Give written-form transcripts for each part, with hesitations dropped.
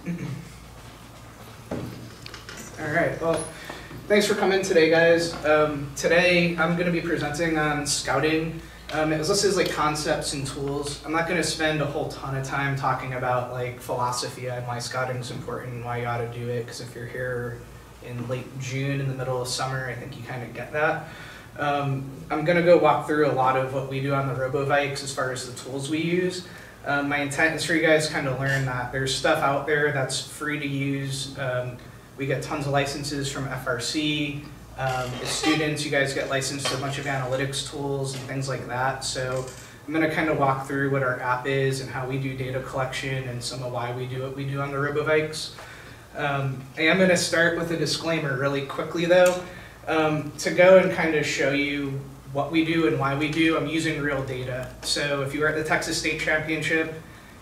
All right, well, thanks for coming today, guys. Today I'm going to be presenting on scouting. It was listed as like concepts and tools. I'm not going to spend a whole ton of time talking about like philosophy and why scouting is important and why you ought to do it, because if you're here in late June in the middle of summer, I think you kind of get that. I'm going to go walk through a lot of what we do on the Robe of Ikes as far as the tools we use. My intent is for you guys to kind of learn that there's stuff out there that's free to use. We get tons of licenses from FRC. As students, you guys get licensed to a bunch of analytics tools and things like that. So I'm going to kind of walk through what our app is and how we do data collection and some of why we do what we do on the Robe of Ikes. I am going to start with a disclaimer really quickly though. To go and kind of show you what we do and why we do, I'm using real data. So if you were at the Texas State Championship,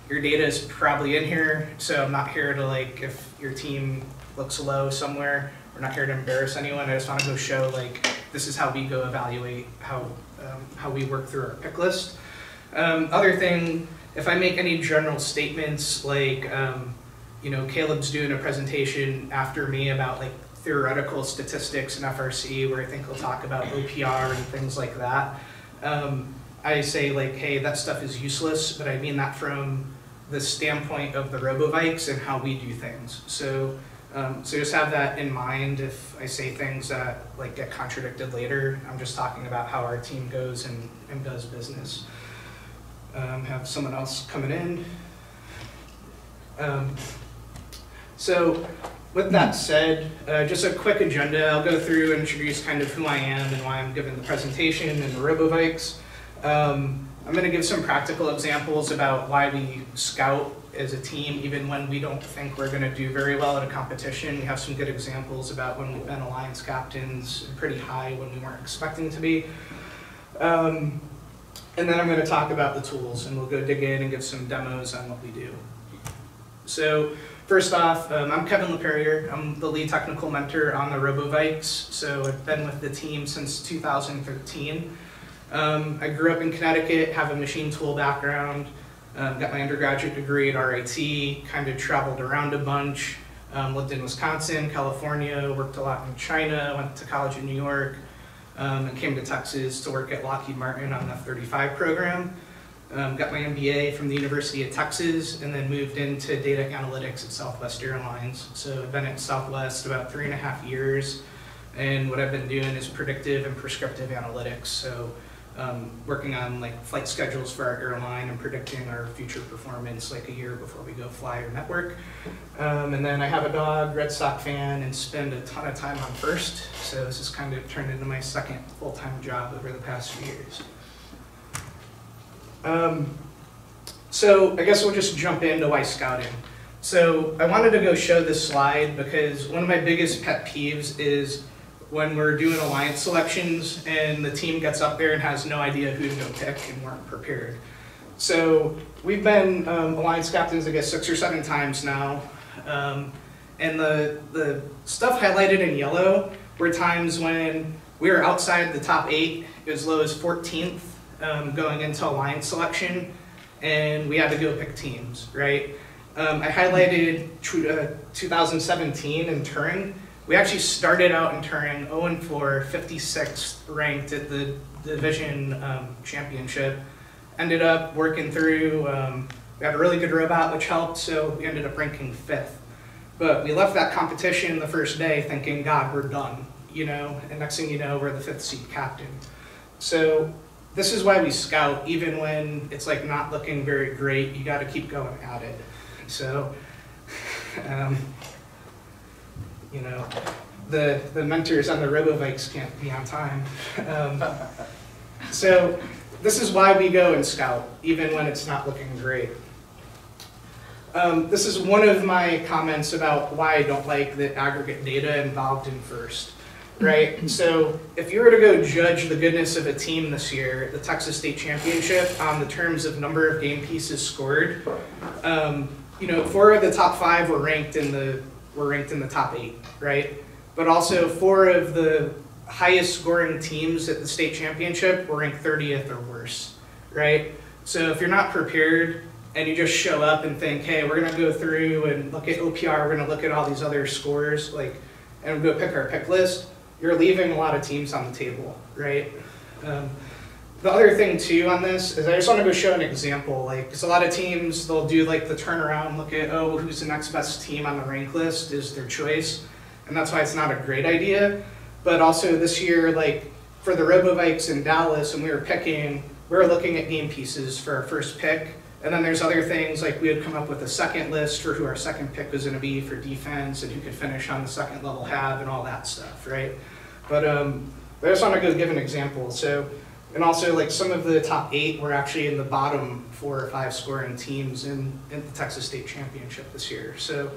your data is probably in here. So I'm not here to like, if your team looks low somewhere, we're not here to embarrass anyone. I just want to go show like, this is how we go evaluate how we work through our pick list. Other thing, if I make any general statements like, you know, Caleb's doing a presentation after me about like theoretical statistics in FRC, where I think he'll talk about OPR and things like that. I say like, hey, that stuff is useless, but I mean that from the standpoint of the Robe of Ikes and how we do things. So just have that in mind if I say things that like get contradicted later. I'm just talking about how our team goes and does business. Have someone else coming in. So with that said, just a quick agenda. I'll go through and introduce kind of who I am and why I'm giving the presentation in the Robe of Ikes. I'm going to give some practical examples about why we scout as a team, even when we don't think we're going to do very well at a competition. We have some good examples about when we've been alliance captains, pretty high when we weren't expecting to be. And then I'm going to talk about the tools, and we'll go dig in and give some demos on what we do. So first off, I'm Kevin LaPerriere. I'm the lead technical mentor on the Robe of Ikes. So I've been with the team since 2013. I grew up in Connecticut, have a machine tool background, got my undergraduate degree at RIT, kind of traveled around a bunch, lived in Wisconsin, California, worked a lot in China, went to college in New York, and came to Texas to work at Lockheed Martin on the F-35 program. Got my MBA from the University of Texas, and then moved into data analytics at Southwest Airlines. So I've been at Southwest about 3.5 years, and what I've been doing is predictive and prescriptive analytics. So working on like flight schedules for our airline and predicting our future performance like a year before we go fly or network. And then I have a dog, Red Sox fan, and spend a ton of time on First. So this has kind of turned into my second full-time job over the past few years. So I guess we'll just jump into why scouting. So I wanted to go show this slide because one of my biggest pet peeves is when we're doing alliance selections and the team gets up there and has no idea who to go pick and weren't prepared. So we've been alliance captains, I guess, 6 or 7 times now. And the stuff highlighted in yellow were times when we were outside the top 8, as low as 14th going into alliance selection, and we had to go pick teams, right? I highlighted 2017 in Turing. We actually started out in Turing 0-4, 56th ranked at the division championship. Ended up working through, we had a really good robot which helped, so we ended up ranking 5th. But we left that competition the first day thinking, God, we're done, you know? And next thing you know, we're the 5th seed captain. So this is why we scout, even when it's like not looking very great, you gotta keep going at it. So, you know, the mentors on the Robe of Ikes can't be on time. So this is why we go and scout, even when it's not looking great. This is one of my comments about why I don't like the aggregate data involved in First, right? So if you were to go judge the goodness of a team this year at the Texas State Championship on the terms of number of game pieces scored, you know, 4 of the top 5 were ranked in the top 8, right? But also 4 of the highest scoring teams at the state championship were ranked 30th or worse, right? So if you're not prepared, and you just show up and think, hey, we're gonna go through and look at OPR, we're gonna look at all these other scores, like, and go pick our pick list, you're leaving a lot of teams on the table, right? The other thing too on this is I just want to go show an example, like, because a lot of teams, they'll do like the turnaround, look at, oh, who's the next best team on the rank list is their choice, and that's why it's not a great idea. But also this year, like for the Robe of Ikes in Dallas, when we were looking at game pieces for our first pick, and then there's other things like we would come up with a second list for who our second pick was going to be for defense and who could finish on the second level have and all that stuff, right? But I just want to go give an example. So. And also, like, some of the top 8 were actually in the bottom 4 or 5 scoring teams in the Texas State Championship this year. So,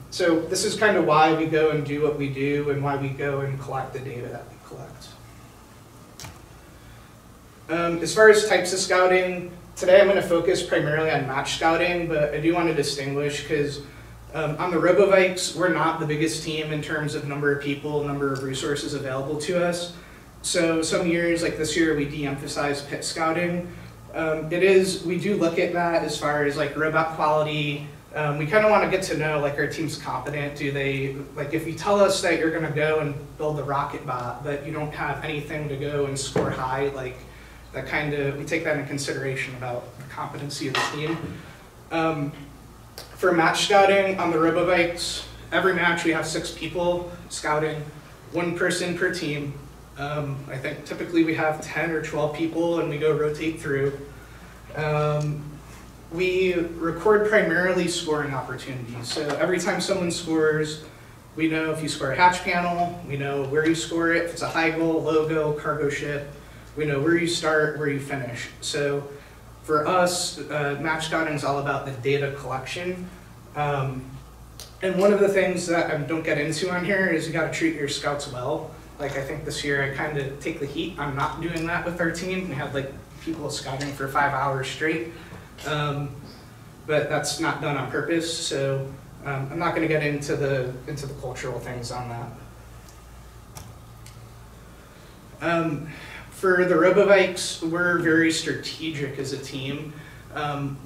so this is kind of why we go and do what we do and why we go and collect the data that we collect. As far as types of scouting, today I'm going to focus primarily on match scouting, but I do want to distinguish because on the Robe of Ikes, we're not the biggest team in terms of number of people, number of resources available to us. So some years, like this year, we de-emphasize pit scouting. We do look at that as far as like robot quality. We kind of want to get to know like our team's competent. Do they, like if you tell us that you're gonna go and build the rocket bot, but you don't have anything to go and score high, like that kind of, we take that into consideration about the competency of the team. For match scouting on the Robe of Ikes, every match we have 6 people scouting, 1 person per team. I think typically we have 10 or 12 people and we go rotate through. We record primarily scoring opportunities. So every time someone scores, we know if you score a hatch panel, we know where you score it, if it's a high goal, low goal, cargo ship, we know where you start, where you finish. So for us, match scouting is all about the data collection. And one of the things that I don't get into on here is you gotta treat your scouts well. Like I think this year I kind of take the heat on not doing that with our team. We had like people scouting for 5 hours straight, but that's not done on purpose. So I'm not going to get into the cultural things on that. For the Robe of Ikes, we're very strategic as a team.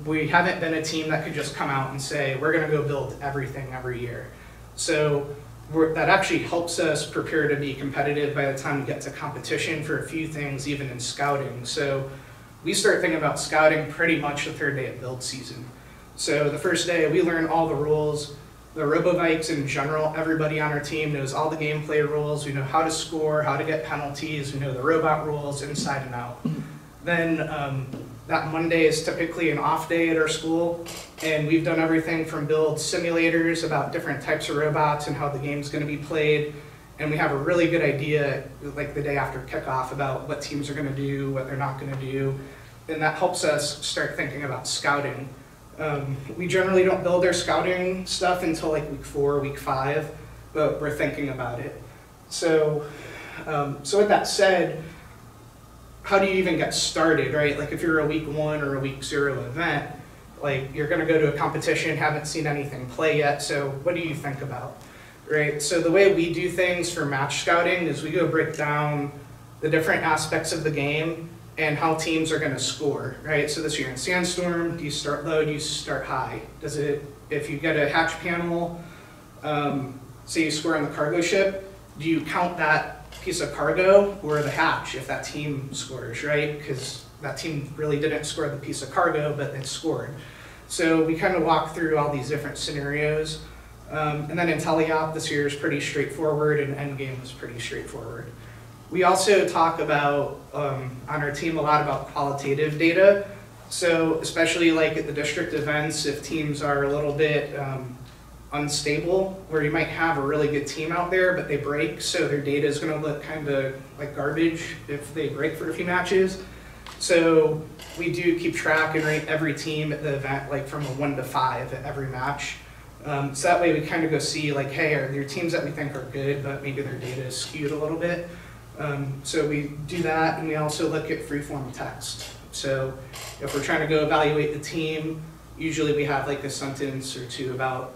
We haven't been a team that could just come out and say we're going to go build everything every year. So that actually helps us prepare to be competitive by the time we get to competition for a few things, even in scouting. So we start thinking about scouting pretty much the 3rd day of build season. So the first day, we learn all the rules. The Robe of Ikes in general, everybody on our team knows all the gameplay rules. We know how to score, how to get penalties. We know the robot rules inside and out. Then that Monday is typically an off day at our school, and we've done everything from build simulators about different types of robots and how the game's going to be played, and we have a really good idea, like the day after kickoff, about what teams are going to do, what they're not going to do, and that helps us start thinking about scouting. We generally don't build our scouting stuff until like week 4, week 5, but we're thinking about it. So, so with that said, how do you even get started, right? Like if you're a week 1 or a week 0 event, like you're gonna go to a competition, haven't seen anything play yet, so what do you think about, right? So the way we do things for match scouting is we go break down the different aspects of the game and how teams are gonna score, right? So this year in Sandstorm, do you start low, do you start high? Does it, if you get a hatch panel, say you score on the cargo ship, do you count that piece of cargo or the hatch if that team scores, right? Because that team really didn't score the piece of cargo, but it scored. So we kind of walk through all these different scenarios. And then in Teleop this year is pretty straightforward, and Endgame was pretty straightforward. We also talk about, on our team, a lot about qualitative data. So especially like at the district events, if teams are a little bit unstable, where you might have a really good team out there, but they break, so their data is going to look kind of like garbage if they break for a few matches. So we do keep track and rate every team at the event, like from a 1 to 5 at every match. So that way we kind of go see like, hey, are there teams that we think are good, but maybe their data is skewed a little bit? So we do that, and we also look at free-form text. So if we're trying to go evaluate the team, usually we have like a sentence or 2 about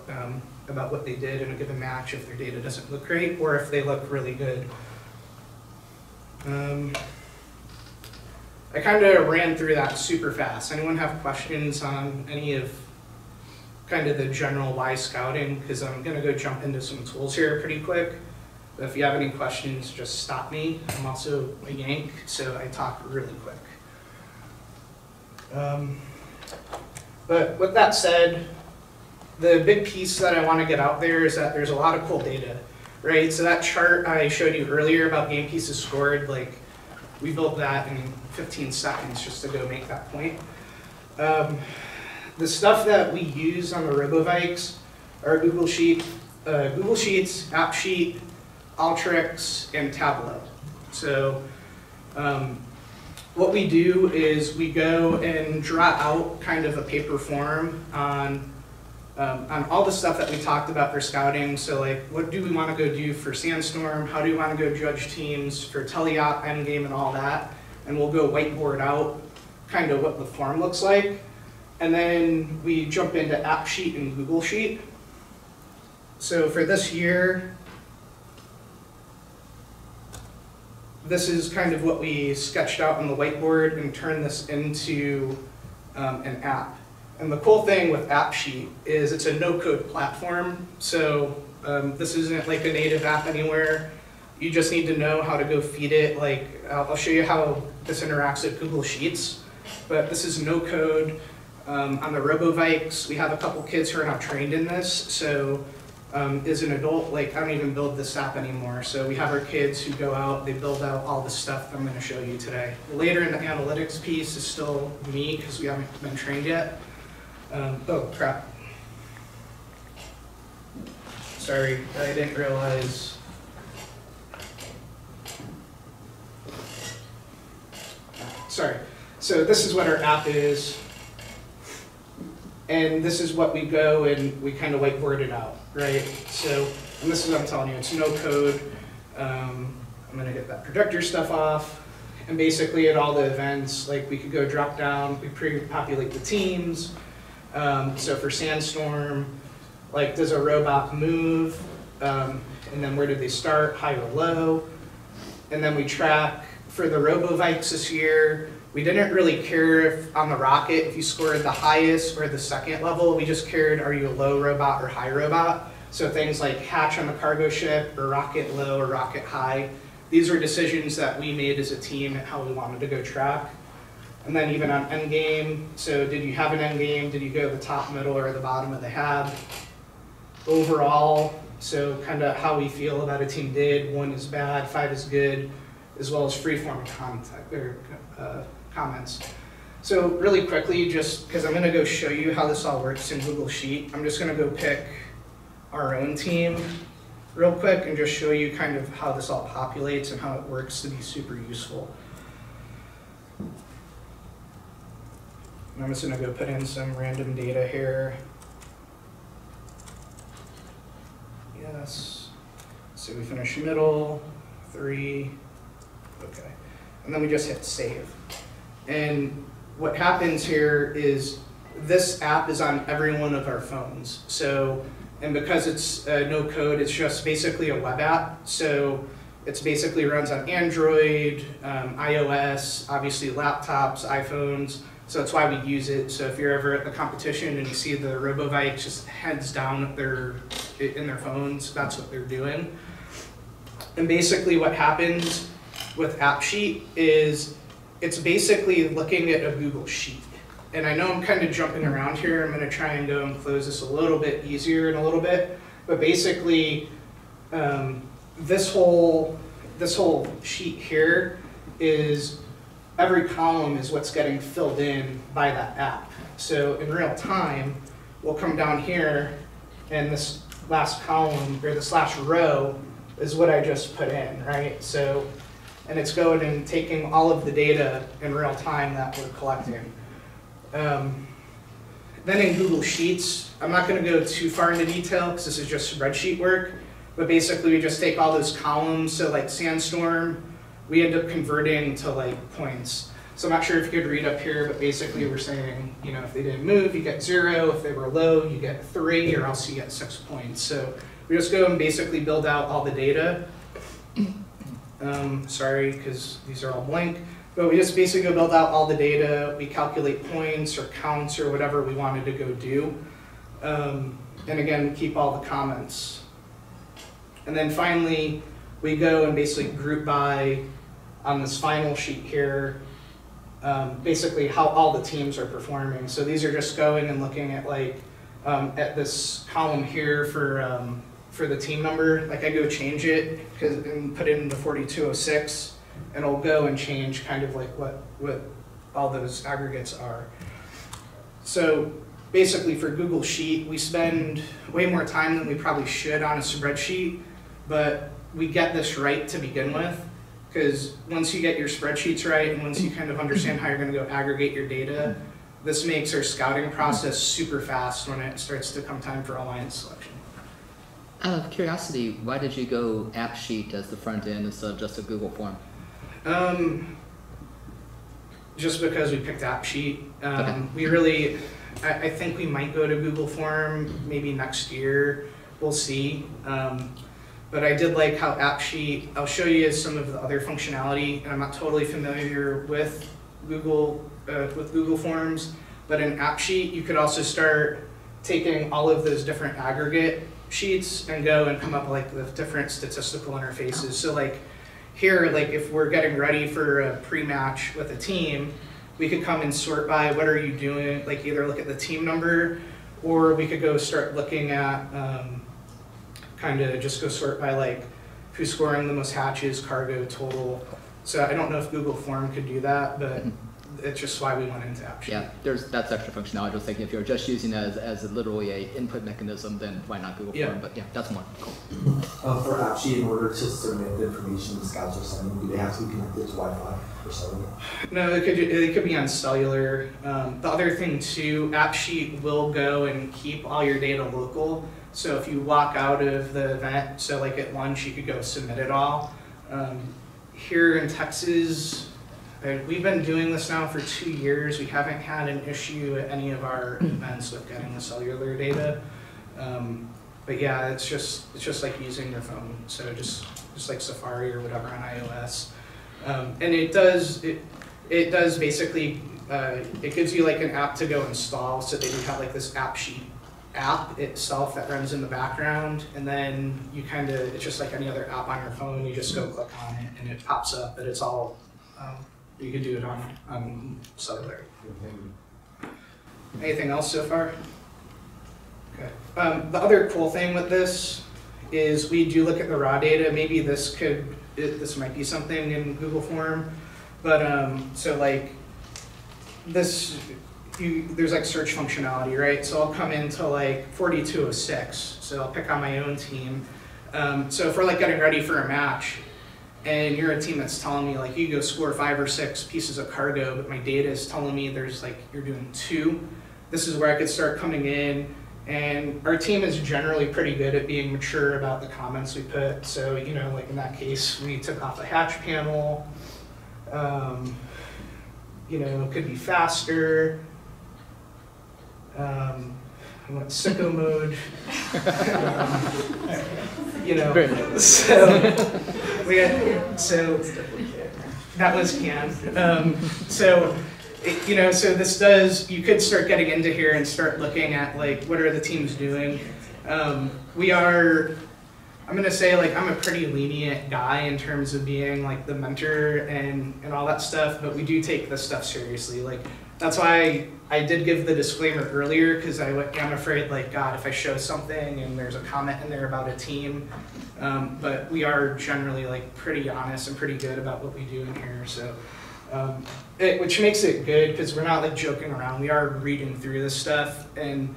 what they did in a given match if their data doesn't look great, or if they look really good. I kind of ran through that super fast. Anyone have questions on any of kind of the general why scouting? Because I'm going to go jump into some tools here pretty quick. But if you have any questions, just stop me. I'm also a yank, so I talk really quick. But with that said, the big piece that I want to get out there is that there's a lot of cool data, right? So that chart I showed you earlier about game pieces scored, like we built that in 15 seconds just to go make that point. The stuff that we use on the Robe of Ikes are Google Sheets, AppSheet, Alteryx, and Tableau. So what we do is we go and draw out kind of a paper form on all the stuff that we talked about for scouting. So like, what do we want to go do for Sandstorm? How do we want to go judge teams for teleop, endgame, and all that? And we'll go whiteboard out kind of what the form looks like. And then we jump into AppSheet and Google Sheet. So for this year, this is kind of what we sketched out on the whiteboard and turned this into an app. And the cool thing with AppSheet is it's a no-code platform. So this isn't like a native app anywhere. You just need to know how to go feed it. Like I'll show you how this interacts with Google Sheets. But this is no code. On the Robe of Ikes, we have a couple kids who are not trained in this. So as an adult, like I don't even build this app anymore. So we have our kids who go out, they build out all the stuff I'm going to show you today. Later in the analytics piece is still me because we haven't been trained yet. Oh crap. Sorry, I didn't realize. Sorry. So this is what our app is. And this is what we go and we kind of whiteboard it out, right? So, and this is what I'm telling you, it's no code. I'm gonna get that projector stuff off. And basically at all the events, like we could go drop down, we pre-populate the teams. So for Sandstorm, like does a robot move? And then where did they start, high or low? And then we track for the Robe of Ikes this year. We didn't really care if on the rocket, if you scored the highest or the second level, we just cared, are you a low robot or high robot? So things like hatch on the cargo ship or rocket low or rocket high. These were decisions that we made as a team and how we wanted to go track. And then even on endgame, so did you have an endgame? Did you go the top, middle, or the bottom of the hab? Overall, so kind of how we feel about a team did. 1 is bad, 5 is good, as well as freeform comments. So really quickly, just because I'm going to go show you how this all works in Google Sheet, I'm just going to go pick our own team real quick and just show you kind of how this all populates and how it works to be super useful. And I'm just going to go put in some random data here. Yes. So we finish middle, 3, okay. And then we just hit save. And what happens here is this app is on every one of our phones. So, and because it's no code, it's just basically a web app. So it's basically runs on Android, iOS, obviously laptops, iPhones. So that's why we use it. So if you're ever at the competition and you see the Robe of Ikes just heads down in their phones, that's what they're doing. And basically what happens with AppSheet is it's basically looking at a Google Sheet. And I know I'm kind of jumping around here. I'm going to try and go and close this a little bit easier in a little bit. But basically, this whole sheet here is every column is what's getting filled in by that app. So in real time, we'll come down here, and this last column or this last row is what I just put in, right? So, and it's going and taking all of the data in real time that we're collecting. Then in Google Sheets, I'm not going to go too far into detail because this is just spreadsheet work, but basically we just take all those columns. So like Sandstorm, we end up converting to like points. So I'm not sure if you could read up here, but basically we're saying, you know, if they didn't move, you get 0. If they were low, you get 3, or else you get 6 points. So we just go and basically build out all the data. Sorry, because these are all blank. But we just basically build out all the data, we calculate points or counts or whatever we wanted to go do. And again, keep all the comments. And then finally, we go and basically group by on this final sheet here, basically how all the teams are performing. So these are just going and looking at like, at this column here for the team number. Like I go change it and put it into 4206, and it'll go and change kind of like what all those aggregates are. So basically for Google Sheet, we spend way more time than we probably should on a spreadsheet, but we get this right to begin with, because once you get your spreadsheets right and once you kind of understand how you're going to go aggregate your data, this makes our scouting process super fast when it starts to come time for alliance selection. Out of curiosity, why did you go App Sheet as the front end instead of just a Google form? Just because we picked App Sheet. Okay. We really, I think we might go to Google Form maybe next year. We'll see. But I did like how App Sheet, I'll show you some of the other functionality, and I'm not totally familiar with Google Forms, but in App Sheet, you could also start taking all of those different aggregate sheets and go and come up like with different statistical interfaces. So like here, like if we're getting ready for a pre-match with a team, we could come and sort by what are you doing, like either look at the team number, or we could go start looking at kind of just go sort by like who's scoring the most hatches, cargo, total. So I don't know if Google Form could do that, but it's just why we went into App Sheet. Yeah, that's extra functionality. I was thinking if you're just using it as literally a input mechanism, then why not Google Form? But yeah, that's more cool. For App Sheet, in order to submit the information the scouts are sending, do they have to be connected to Wi-Fi or cellular? No, it could be on cellular. The other thing too, App Sheet will go and keep all your data local. So if you walk out of the event, so like at lunch, you could go submit it all. Here in Texas, we've been doing this now for 2 years. We haven't had an issue at any of our events with getting the cellular data. But yeah, it's just like using your phone. So just like Safari or whatever on iOS. And it does basically, it gives you like an app to go install. So that you have like this App Sheet app itself that runs in the background, and then you kind of, it's just like any other app on your phone. You just go click on it and it pops up, but it's all, you can do it on cellular. Anything else so far? Okay. The other cool thing with this is we do look at the raw data. Maybe this might be something in Google Form, but so like this, there's like search functionality, right? So I'll come into like 4206. So I'll pick on my own team. So if we're like getting ready for a match, and you're a team that's telling me like you go score 5 or 6 pieces of cargo, but my data is telling me there's like you're doing 2. This is where I could start coming in, and our team is generally pretty good at being mature about the comments we put. So you know, like in that case, we took off a hatch panel. You know, it could be faster. I went sicko mode. You know, so that was canned. So you know, so this does, you could start getting into here and start looking at like what are the teams doing. We are, I'm gonna say like I'm a pretty lenient guy in terms of being like the mentor and all that stuff, but we do take this stuff seriously. Like that's why I did give the disclaimer earlier, because I'm afraid like, God, if I show something and there's a comment in there about a team, but we are generally like pretty honest and pretty good about what we do in here. So, which makes it good because we're not like joking around. We are reading through this stuff, and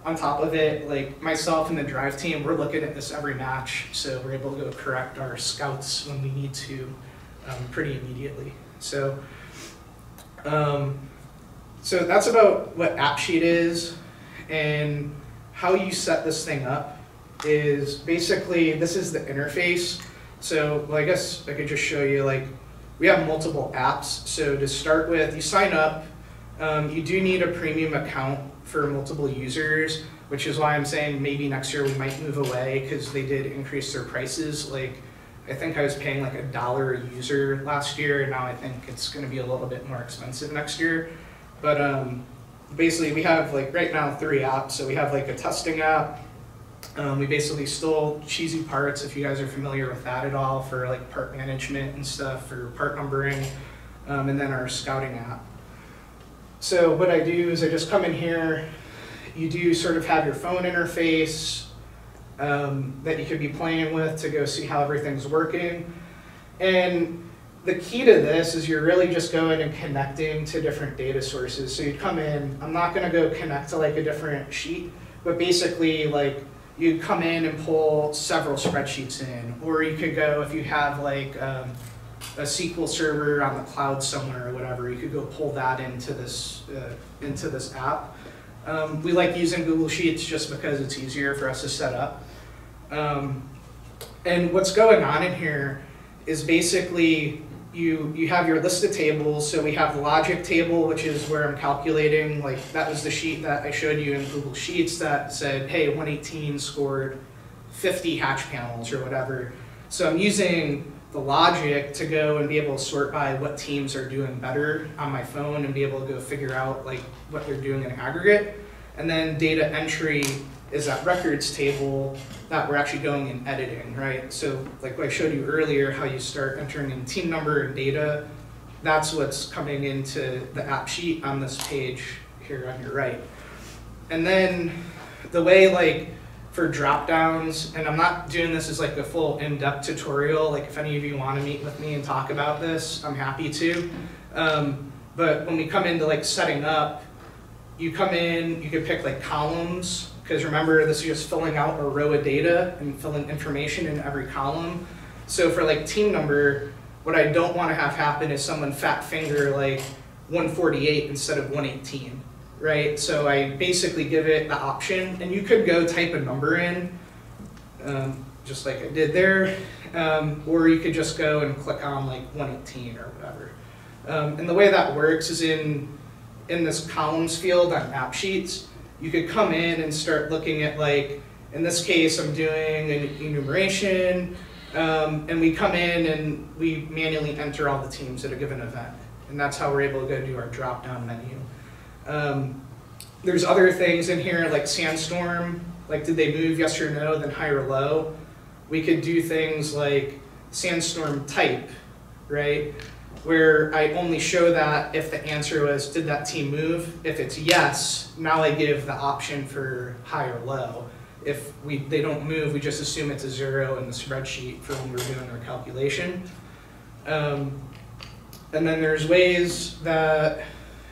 on top of it, like myself and the drive team, we're looking at this every match, so we're able to go correct our scouts when we need to pretty immediately. So. So that's about what AppSheet is, and how you set this thing up is basically, this is the interface. So well, I guess I could just show you, like, we have multiple apps. So to start with, you sign up. You do need a premium account for multiple users, which is why I'm saying maybe next year we might move away because they did increase their prices. Like, I think I was paying like $1 a user last year, and now I think it's going to be a little bit more expensive next year. But basically, we have like right now 3 apps. So we have like a testing app. We basically stole cheesy parts, if you guys are familiar with that at all, for like part management and stuff, for part numbering, and then our scouting app. So what I do is I just come in here. You do sort of have your phone interface that you could be playing with to go see how everything's working. And the key to this is you're really just going and connecting to different data sources. So you'd come in, I'm not gonna go connect to like a different sheet, but basically like you'd come in and pull several spreadsheets in, or you could go, if you have like a SQL server on the cloud somewhere or whatever, you could go pull that into this app. We like using Google Sheets just because it's easier for us to set up. And what's going on in here is basically you have your list of tables. So we have the logic table, which is where I'm calculating, like that was the sheet that I showed you in Google Sheets that said, hey, 118 scored 50 hatch panels or whatever. So I'm using the logic to go and be able to sort by what teams are doing better on my phone and be able to go figure out like what they're doing in aggregate. And then data entry is that records table that we're actually going and editing, right? So like I showed you earlier, how you start entering in team number and data, that's what's coming into the app sheet on this page here on your right. And then the way like for dropdowns, and I'm not doing this as like a full in-depth tutorial, like if any of you want to meet with me and talk about this, I'm happy to. But when we come into like setting up, you come in, you can pick like columns, because remember this is just filling out a row of data and filling information in every column. So for like team number, what I don't want to have happen is someone fat finger like 148 instead of 118. Right, so I basically give it the option, and you could go type a number in, just like I did there, or you could just go and click on like 118 or whatever. And the way that works is in this columns field on app sheets, you could come in and start looking at like, in this case I'm doing an enumeration, and we come in and we manually enter all the teams at a given event, and that's how we're able to go do our drop-down menu. There's other things in here like Sandstorm, like did they move yes or no, then high or low. We could do things like Sandstorm type, right? Where I only show that if the answer was, did that team move? If it's yes, now I give the option for high or low. If they don't move, we just assume it's a 0 in the spreadsheet for when we're doing our calculation. And then there's ways that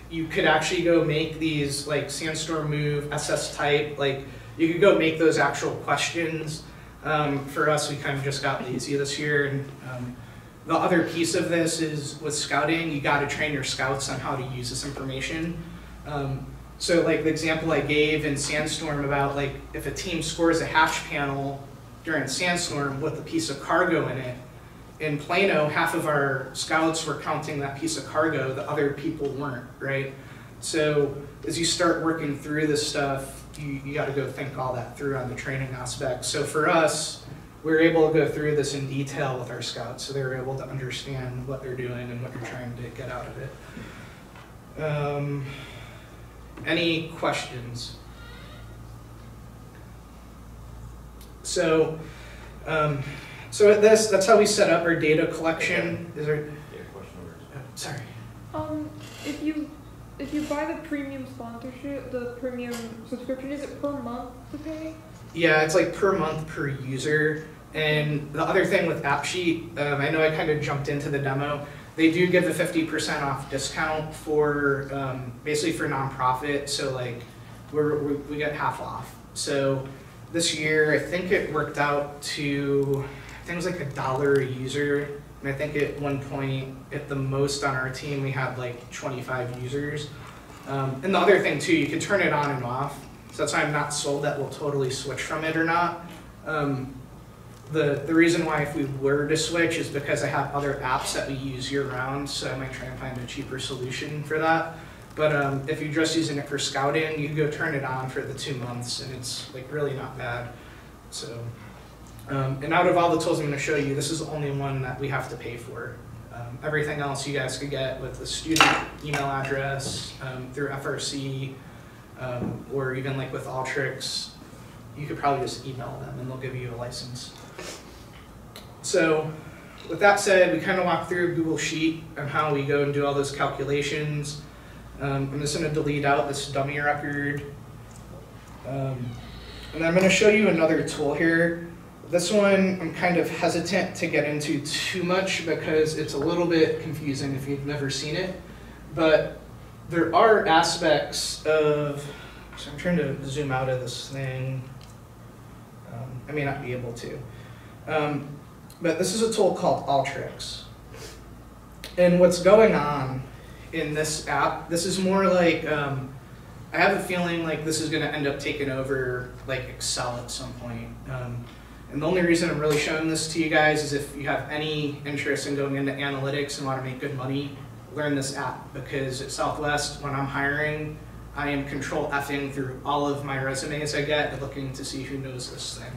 you could actually go make these like Sandstorm move, SS type, like you could go make those actual questions. For us, we kind of just got lazy this year. And the other piece of this is with scouting, you got to train your scouts on how to use this information. So like the example I gave in Sandstorm about like if a team scores a hatch panel during Sandstorm with a piece of cargo in it, in Plano, half of our scouts were counting that piece of cargo, the other people weren't, right? So as you start working through this stuff, you got to go think all that through on the training aspect. So for us, we're able to go through this in detail with our scouts, so they're able to understand what they're doing and what you're trying to get out of it. Any questions? So at this, that's how we set up our data collection. Is there? Yeah, question over. Sorry. If you buy the premium sponsorship, the premium subscription, is it per month to pay? Yeah, it's like per month per user. And the other thing with AppSheet, I know I kind of jumped into the demo. They do give a 50% off discount for basically for nonprofit. So like we get half off. So this year, I think it worked out to, I think it was like $1 a user. And I think at one point, at the most on our team, we had like 25 users. And the other thing too, you can turn it on and off. So that's why I'm not sold that we'll totally switch from it or not. The reason why if we were to switch is because I have other apps that we use year round, so I might try and find a cheaper solution for that. But if you're just using it for scouting, you can go turn it on for the 2 months and it's like really not bad. So And out of all the tools I'm going to show you, this is the only one that we have to pay for. Everything else you guys could get with the student email address, through FRC, or even like with Alteryx, you could probably just email them and they'll give you a license. So with that said, we kind of walk through Google Sheet and how we go and do all those calculations. I'm just going to delete out this dummy record. And I'm going to show you another tool here. This one I'm kind of hesitant to get into too much because it's a little bit confusing if you've never seen it. But there are aspects of, so I'm trying to zoom out of this thing. I may not be able to. But this is a tool called Alteryx. And what's going on in this app, this is more like, I have a feeling like this is going to end up taking over like Excel at some point. And the only reason I'm really showing this to you guys is if you have any interest in going into analytics and want to make good money, learn this app. Because at Southwest, when I'm hiring, I am control F'ing through all of my resumes I get, looking to see who knows this thing.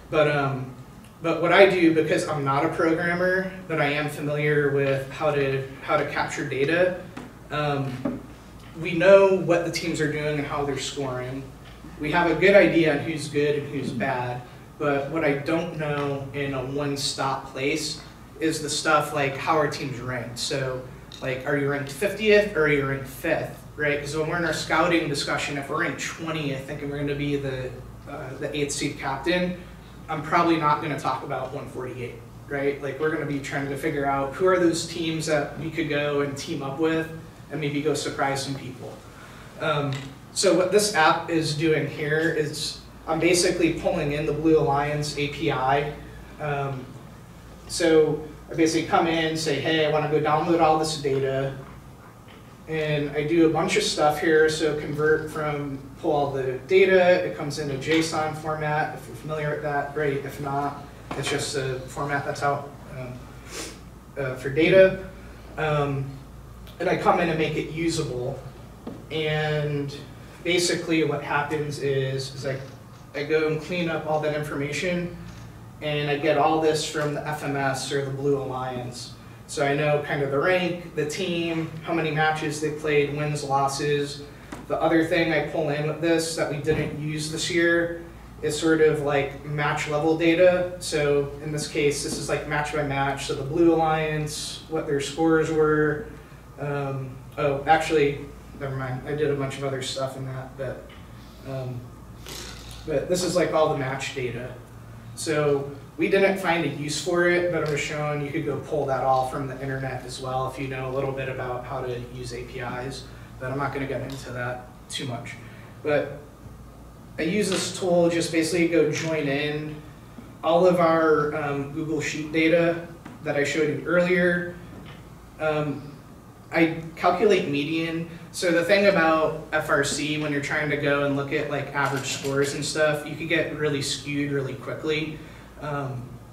But what I do, because I'm not a programmer, but I am familiar with how to capture data, we know what the teams are doing and how they're scoring. We have a good idea on who's good and who's bad. But what I don't know in a one-stop place is the stuff like how are teams ranked. So like, are you ranked 50th or are you ranked 5th, right? Because when we're in our scouting discussion, if we're ranked 20th, thinking we're going to be the 8th seed captain, I'm probably not going to talk about 148, right? Like, we're going to be trying to figure out who are those teams that we could go and team up with and maybe go surprise some people. So what this app is doing here is I'm basically pulling in the Blue Alliance API. So I basically come in, say, hey, I want to go download all this data. And I do a bunch of stuff here. So convert from, pull all the data. It comes in a JSON format. If you're familiar with that, great. If not, it's just a format that's out for data. And I come in and make it usable. And basically what happens is I go and clean up all that information, and I get all this from the FMS or the Blue Alliance. So I know kind of the rank, the team, how many matches they played, wins, losses. The other thing I pull in with this that we didn't use this year is sort of like match level data. So in this case, this is like match by match. So the Blue Alliance, what their scores were. Oh, actually, never mind. I did a bunch of other stuff in that, but this is like all the match data. So we didn't find a use for it, but I'm just showing you could go pull that all from the internet as well if you know a little bit about how to use APIs, but I'm not going to get into that too much. But I use this tool just basically go join in all of our Google Sheet data that I showed you earlier. I calculate median. So the thing about FRC, when you're trying to go and look at like average scores and stuff, you could get really skewed really quickly.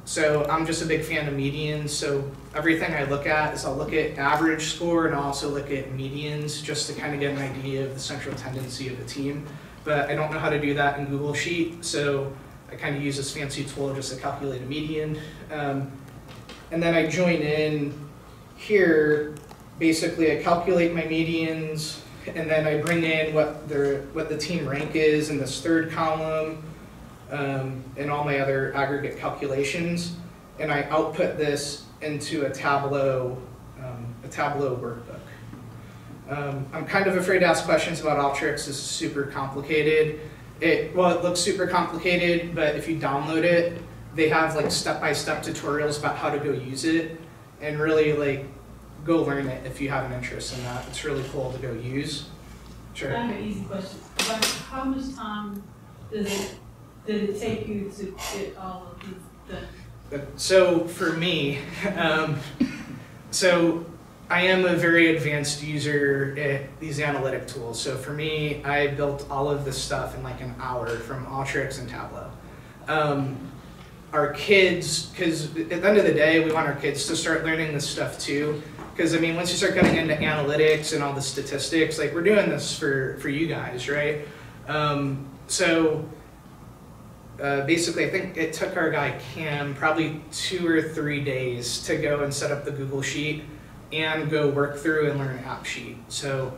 So I'm just a big fan of medians. So everything I look at is I'll look at average score and I'll also look at medians just to kind of get an idea of the central tendency of the team. But I don't know how to do that in Google Sheet, so I kind of use this fancy tool just to calculate a median. And then I join in here. Basically, I calculate my medians, and then I bring in what the team rank is in this third column, and all my other aggregate calculations, and I output this into a Tableau workbook. I'm kind of afraid to ask questions about Alteryx. It's super complicated. It looks super complicated, but if you download it, they have like step-by-step tutorials about how to go use it, and really like go learn it if you have an interest in that. It's really cool to go use. Sure. I have an easy question. Like, how much time did it take you to get all of these done? So for me, so I am a very advanced user at these analytic tools. So for me, I built all of this stuff in like an hour from Alteryx and Tableau. Our kids, because at the end of the day, we want our kids to start learning this stuff too. Because I mean, once you start getting into analytics and all the statistics, like we're doing this for you guys, right? So basically, I think it took our guy Cam probably 2 or 3 days to go and set up the Google Sheet and go work through and learn AppSheet. So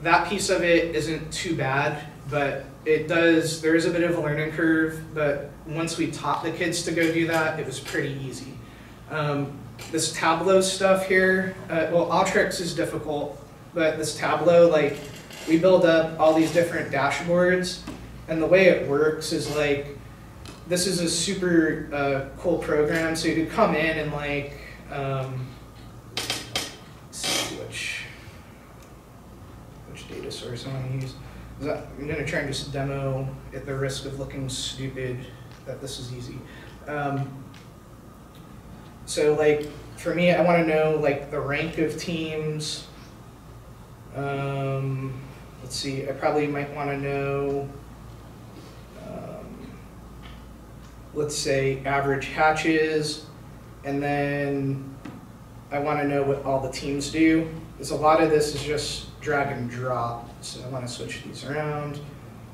that piece of it isn't too bad, but there is a bit of a learning curve, but once we taught the kids to go do that, it was pretty easy. This Tableau stuff here, well, Alteryx is difficult, but this Tableau, like, we build up all these different dashboards, and the way it works is like, this is a super cool program, so you could come in and like, let's see which data source I want to use. I'm going to try and just demo at the risk of looking stupid that this is easy. So like, for me, I want to know like the rank of teams. Let's see, I probably might want to know, let's say average hatches, and then I want to know what all the teams do. Because a lot of this is just drag and drop, so I want to switch these around.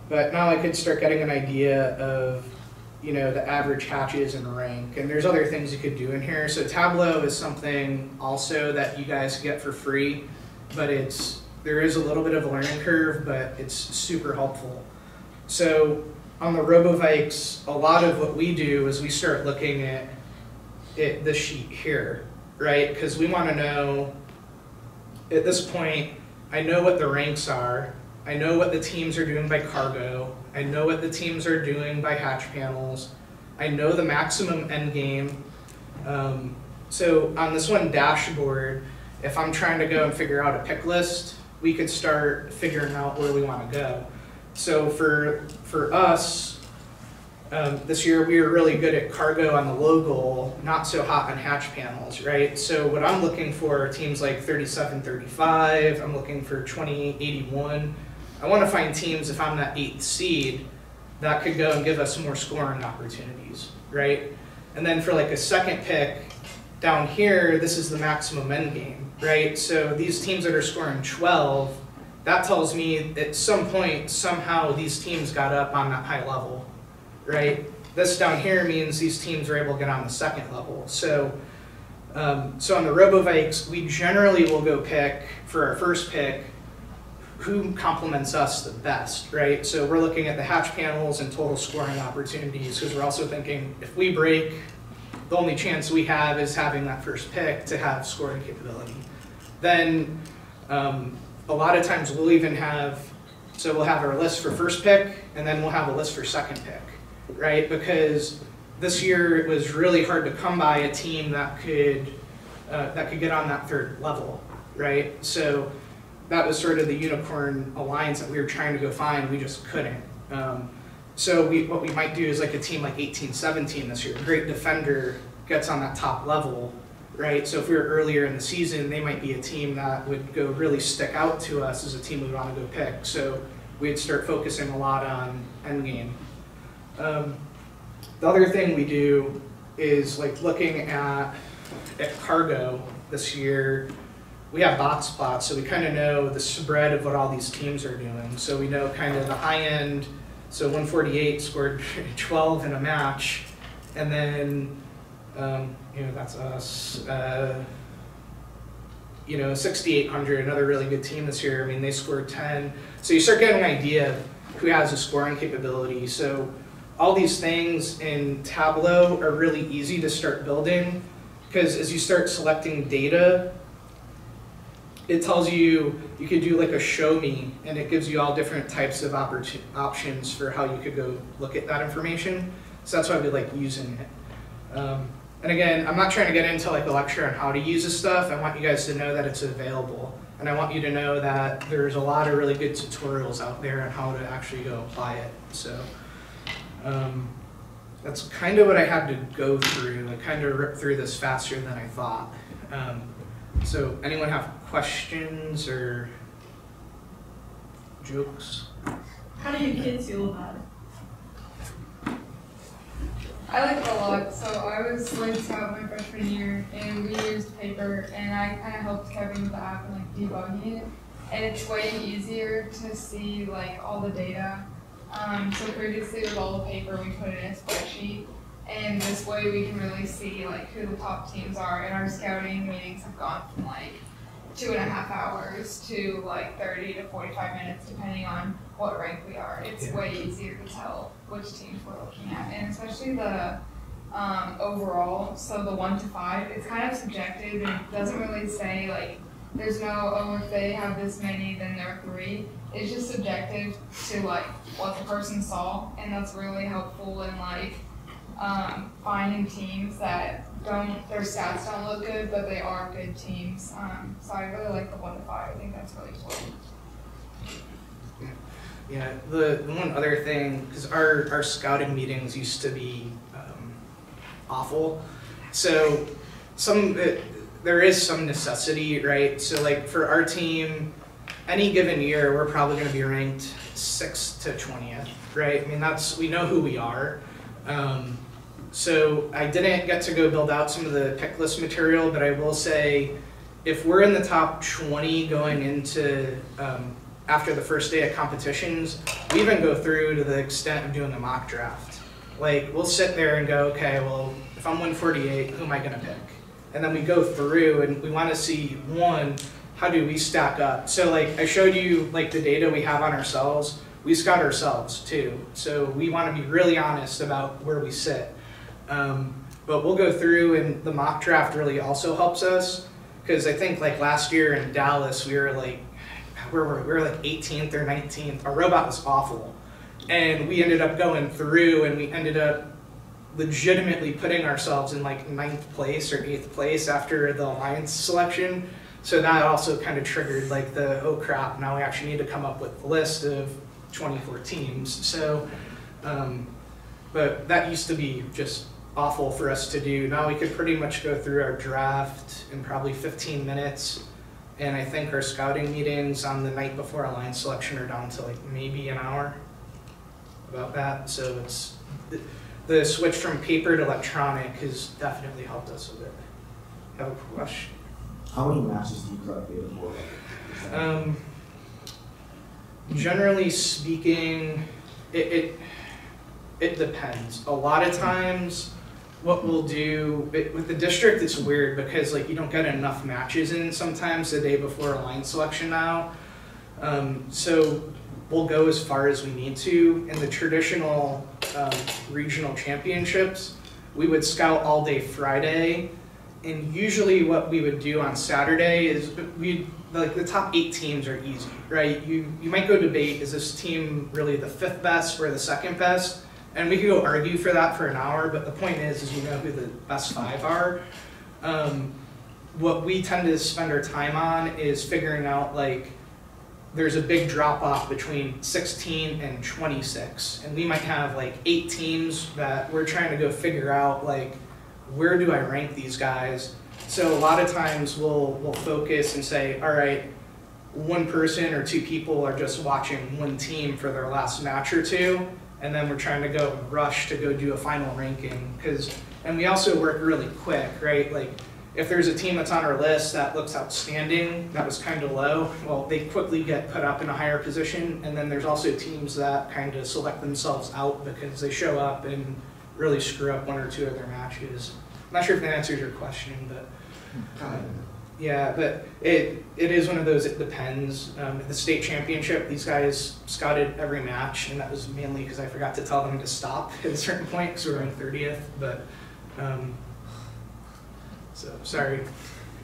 But now I could start getting an idea of, you know, the average hatches and rank, and there's other things you could do in here. So Tableau is something also that you guys get for free, but there is a little bit of a learning curve, but it's super helpful. So on the Robe of Ikes, a lot of what we do is we start looking at this sheet here, right? Because we want to know, at this point, I know what the ranks are, I know what the teams are doing by cargo, I know what the teams are doing by hatch panels, I know the maximum end game. So on this one dashboard, if I'm trying to go and figure out a pick list, we could start figuring out where we want to go. So for us, this year we were really good at cargo on the low goal, not so hot on hatch panels, right? So what I'm looking for are teams like 37-35, I'm looking for 28-81. I want to find teams, if I'm that 8th seed, that could go and give us more scoring opportunities, right? And then for like a second pick, down here, this is the maximum end game, right? So these teams that are scoring 12, that tells me at some point, somehow these teams got up on that high level, right? This down here means these teams are able to get on the second level. So, so on the Robe of Ikes, we generally will go pick, for our first pick, who complements us the best, right? So we're looking at the hatch panels and total scoring opportunities, because we're also thinking, if we break, the only chance we have is having that first pick to have scoring capability. Then a lot of times we'll even have, so we'll have our list for first pick, and then we'll have a list for second pick, right? Because this year it was really hard to come by a team that could get on that third level, right? So that was sort of the unicorn alliance that we were trying to go find. We just couldn't. So what we might do is like a team like 18-17 this year. A great defender gets on that top level, right? So if we were earlier in the season, they might be a team that would go really stick out to us as a team we want to go pick. So we'd start focusing a lot on endgame. The other thing we do is like looking at cargo this year. We have box plots, so we kind of know the spread of what all these teams are doing. So we know kind of the high end. So 148 scored 12 in a match, and then you know, that's us. You know, 6800, another really good team this year. I mean, they scored 10. So you start getting an idea of who has a scoring capability. So all these things in Tableau are really easy to start building, because as you start selecting data, it tells you, you could do like a show me, and it gives you all different types of options for how you could go look at that information. So that's why we like using it. And again, I'm not trying to get into like a lecture on how to use this stuff. I want you guys to know that it's available. And I want you to know that there's a lot of really good tutorials out there on how to actually go apply it. So that's kind of what I had to go through. I kind of ripped through this faster than I thought. So anyone have questions or jokes? How do your kids feel about it? I like it a lot. So I was Lane Scout my freshman year, and we used paper, and I kind of helped Kevin with the app and like debugging it. And it's way easier to see like all the data So previously with all the paper, we put it in a spreadsheet, and this way we can really see like who the top teams are. And our scouting meetings have gone from like 2.5 hours to like 30 to 45 minutes, depending on what rank we are. It's way easier to tell which teams we're looking at, and especially the overall. So the 1 to 5, it's kind of subjective, and it doesn't really say like there's no, oh, if they have this many, then they're 3. It's just subjective to like what the person saw, and that's really helpful in like finding teams that their stats don't look good, but they are good teams. So I really like the 1 to 5. I think that's really cool. Yeah, the one other thing, because our scouting meetings used to be awful, so there is some necessity, right? So like for our team, any given year, we're probably going to be ranked 6th to 20th, right? I mean, we know who we are. So I didn't get to go build out some of the pick list material, but I will say, if we're in the top 20 going into after the first day of competitions, we even go through to the extent of doing a mock draft. Like, we'll sit there and go, okay, well, if I'm 148, who am I going to pick? And then we go through and we want to see, one, how do we stack up? So like I showed you like the data we have on ourselves, we scout ourselves too. So we want to be really honest about where we sit. But we'll go through, and the mock draft really also helps us, because I think like last year in Dallas, we were like 18th or 19th. Our robot was awful. And we ended up going through and we ended up legitimately putting ourselves in like 9th place or 8th place after the alliance selection. So that also kind of triggered like the, oh crap, now we actually need to come up with a list of 24 teams. So, but that used to be just awful for us to do. Now we could pretty much go through our draft in probably 15 minutes. And I think our scouting meetings on the night before alliance selection are down to like maybe an hour, about that. So it's the switch from paper to electronic has definitely helped us a bit. Have a question? How many matches do you collect data for? Generally speaking, it depends. A lot of times, what we'll do with the district, it's weird because like you don't get enough matches in sometimes the day before a line selection now. So we'll go as far as we need to. In the traditional regional championships, we would scout all day Friday, and usually what we would do on Saturday is like the top 8 teams are easy, right? You might go debate, is this team really the 5th best or the 2nd best? And we could go argue for that for an hour, but the point is you know who the best 5 are. What we tend to spend our time on is figuring out like there's a big drop off between 16 and 26, and we might have like 8 teams that we're trying to go figure out like where do I rank these guys. So a lot of times we'll focus and say, all right, 1 person or 2 people are just watching 1 team for their last match or 2, and then we're trying to go rush to go do a final ranking. And we also work really quick, right? Like if there's a team that's on our list that looks outstanding, that was kind of low, well, they quickly get put up in a higher position. And then there's also teams that kind of select themselves out because they show up and really screw up 1 or 2 of their matches. I'm not sure if that answers your question, but yeah, but it is one of those, it depends. At the state championship, these guys scouted every match, and that was mainly because I forgot to tell them to stop at a certain point because we were in 30th, but so sorry.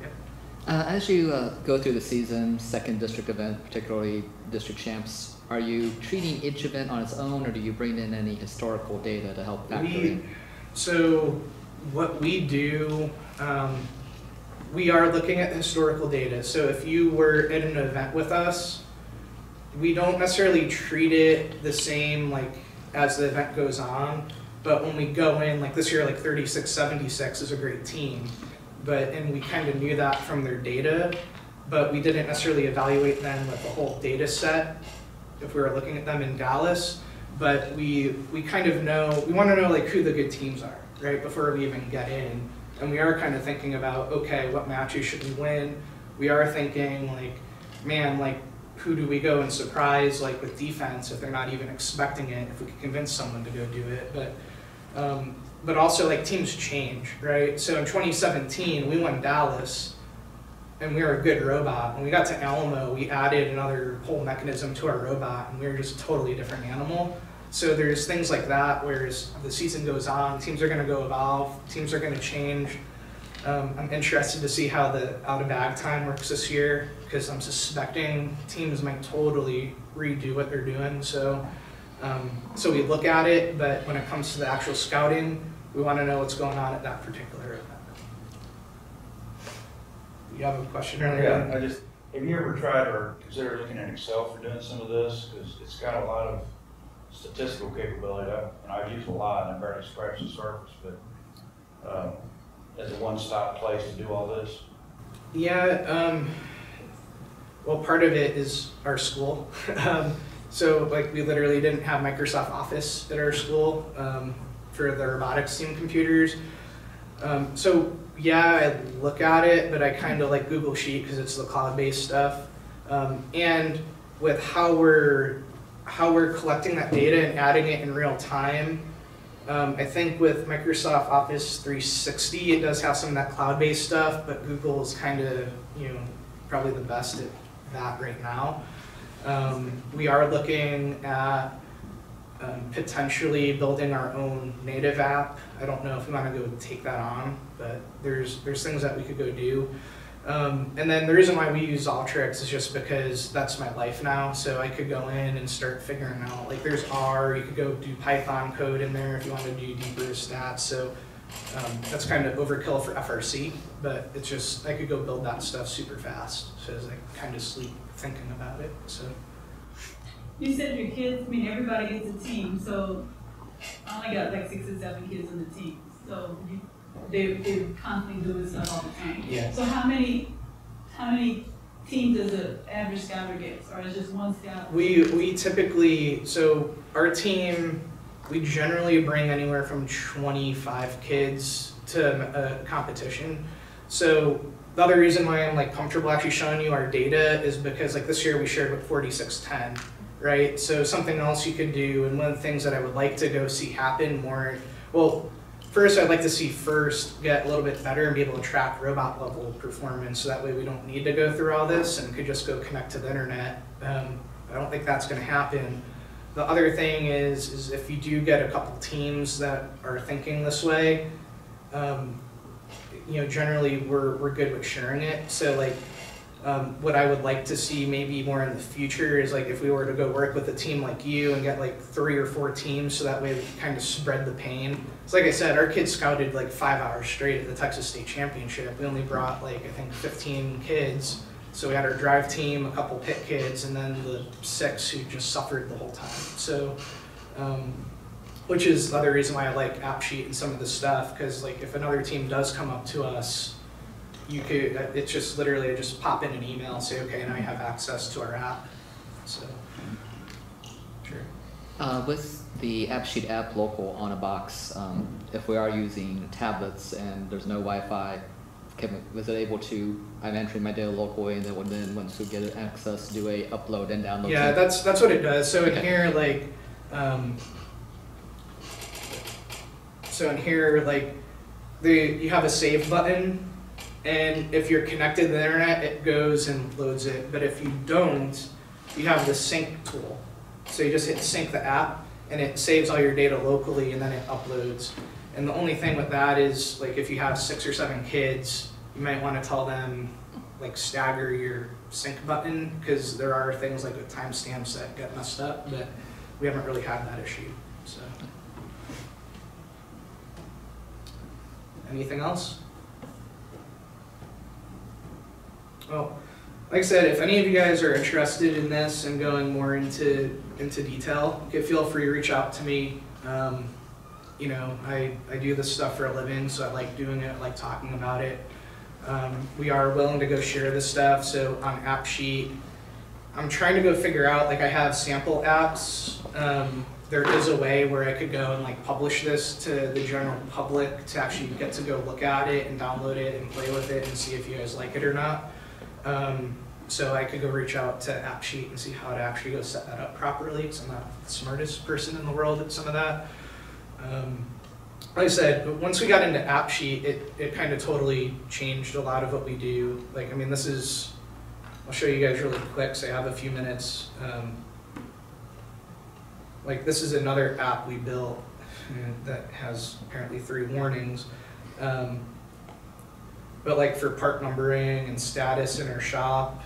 Yeah. As you go through the season, 2nd district event, particularly district champs, are you treating each event on its own, or do you bring in any historical data to help factor in? So what we do, we are looking at historical data. So if you were at an event with us, we don't necessarily treat it the same like as the event goes on. But when we go in, like this year, like 3676 is a great team. And we kind of knew that from their data, but we didn't necessarily evaluate them with the whole data set if we were looking at them in Dallas. But we kind of know, we want to know like who the good teams are, right, before we even get in. And we are kind of thinking about, okay, what matches should we win? We are thinking like, man, like who do we go and surprise, like with defense, if they're not even expecting it, if we can convince someone to go do it. But also like teams change, right? So in 2017, we won Dallas, and we were a good robot. When we got to Alamo, we added another whole mechanism to our robot, and we were just a totally different animal. So there's things like that, where as the season goes on, teams are gonna go evolve, teams are gonna change. I'm interested to see how the out-of-bag time works this year, because I'm suspecting teams might totally redo what they're doing. So we look at it, but when it comes to the actual scouting, we want to know what's going on at that particular event. You have a question or anything? Yeah, have you ever tried or considered looking at Excel for doing some of this? Because it's got a lot of statistical capability. I've used a lot and I barely scratched the surface, but as a one-stop place to do all this? Yeah, well, part of it is our school. So like we literally didn't have Microsoft Office at our school for the robotics team computers. So yeah, I look at it, but I kind of like Google Sheet because it's the cloud-based stuff. And with how we're collecting that data and adding it in real time, I think with Microsoft Office 360, it does have some of that cloud-based stuff, but Google is kind of, probably the best at that right now. We are looking at potentially building our own native app. I don't know if we want to go take that on, but there's things that we could go do. And then the reason why we use Alteryx is just because that's my life now. So I could go in and start figuring out, like there's R, you could go do Python code in there if you want to do deeper stats. So that's kind of overkill for FRC, but it's just, I could go build that stuff super fast. So as I kind of sleep thinking about it, so. You said your kids, everybody gets a team, so I only got like 6 or 7 kids on the team. So they're constantly doing stuff all the time. Yeah. So how many teams does an average scouter get, or is it just one scout? We typically, so our team, we generally bring anywhere from 25 kids to a competition. So the other reason why I'm like comfortable actually showing you our data is because like this year we shared with 4610, right? So something else you could do, and one of the things that I would like to go see happen more, well, first I'd like to see get a little bit better and be able to track robot level performance, so that way we don't need to go through all this and could just go connect to the internet. I don't think that's going to happen. The other thing is if you do get a couple teams that are thinking this way, generally we're good with sharing it. So like what I would like to see maybe more in the future is like if we were to go work with a team like you and get like 3 or 4 teams, so that way we kind of spread the pain. So like I said, our kids scouted like 5 hours straight at the Texas State Championship. We only brought like I think 15 kids. So we had our drive team, a couple pit kids, and then the 6 who just suffered the whole time. So, which is the other reason why I like AppSheet and some of this stuff, because like if another team does come up to us, you could, it's just literally just pop in an email and say, okay, now you have access to our app. So, sure. With the AppSheet app local on a box, if we are using tablets and there's no Wi-Fi, was it able to, I'm entering my data locally, and then once we get access, do a upload and download? Yeah, that's what it does. So in here, like, you have a save button, and if you're connected to the internet, it goes and loads it. But if you don't, you have the sync tool. So you just hit sync the app, and it saves all your data locally, and then it uploads. And the only thing with that is, like, if you have 6 or 7 kids, you might want to tell them, like, stagger your sync button, because there are things like with timestamps that get messed up, but we haven't really had that issue. So, anything else? Well, like I said, if any of you guys are interested in this and going more into detail, feel free to reach out to me. I do this stuff for a living, so I like doing it, I like talking about it. We are willing to go share this stuff. So on AppSheet, I'm trying to go figure out, like I have sample apps. There is a way where I could go and like publish this to the general public to actually get to go look at it and download it and play with it and see if you guys like it or not. So I could go reach out to AppSheet and see how to actually go set that up properly, because I'm not the smartest person in the world at some of that. Like I said, once we got into AppSheet, it kind of totally changed a lot of what we do. Like, I mean, this is, I'll show you guys really quick, so I have a few minutes. Like, this is another app we built that has apparently 3 warnings. But like for part numbering and status in our shop,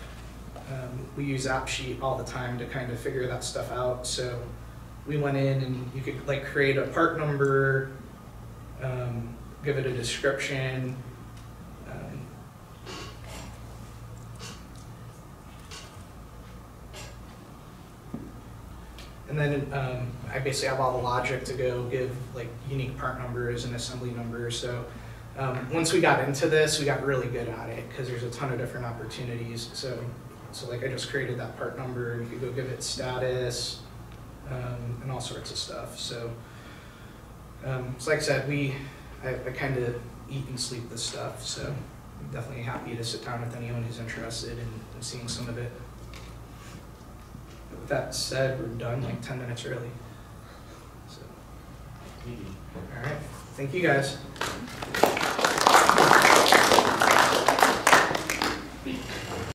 we use AppSheet all the time to kind of figure that stuff out. So we went in and you could like create a part number, give it a description. And then I basically have all the logic to go give like unique part numbers and assembly numbers. So once we got into this, we got really good at it because there's a ton of different opportunities. So like I just created that part number, and you could go give it status and all sorts of stuff. So like I said, I kind of eat and sleep this stuff. So I'm definitely happy to sit down with anyone who's interested in seeing some of it. With that said, we're done like 10 minutes early. So, all right, thank you guys.